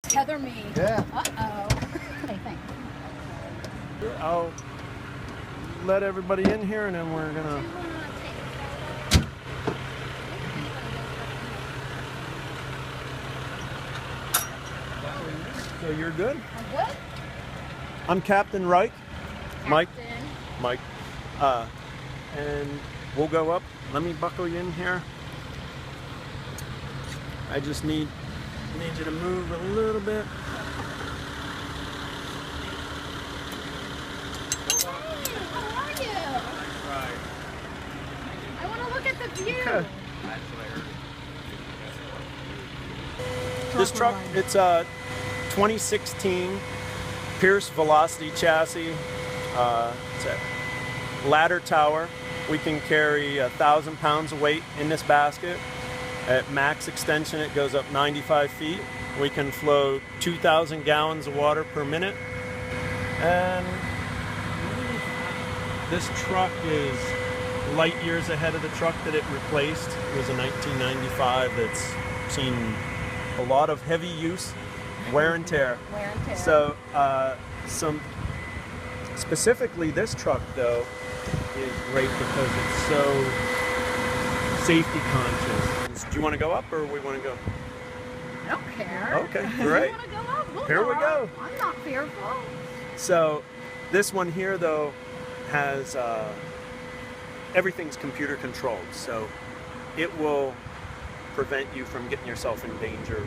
Tether me. Yeah. Uh-oh. Hey, thanks. I'll let everybody in here and then we're gonna... So you're good? I'm good? I'm Captain Reich. Mike. Captain. Mike. And we'll go up. Let me buckle you in here. I just need you to move a little bit. Hey, how are you? Right. I want to look at the view. Okay. This truck, it's a 2016 Pierce Velocity chassis. It's a ladder tower. We can carry 1,000 pounds of weight in this basket. At max extension, it goes up 95 feet. We can flow 2,000 gallons of water per minute. And this truck is light years ahead of the truck that it replaced. It was a 1995 that's seen a lot of heavy use, wear and tear. Wear and tear. So, specifically this truck though is great because it's so safety conscious. Do you want to go up or we want to go? I don't care. Okay, great. You want to go up? We'll Here we go. I'm not fearful. So this one here though has everything's computer controlled, so it will prevent you from getting yourself in danger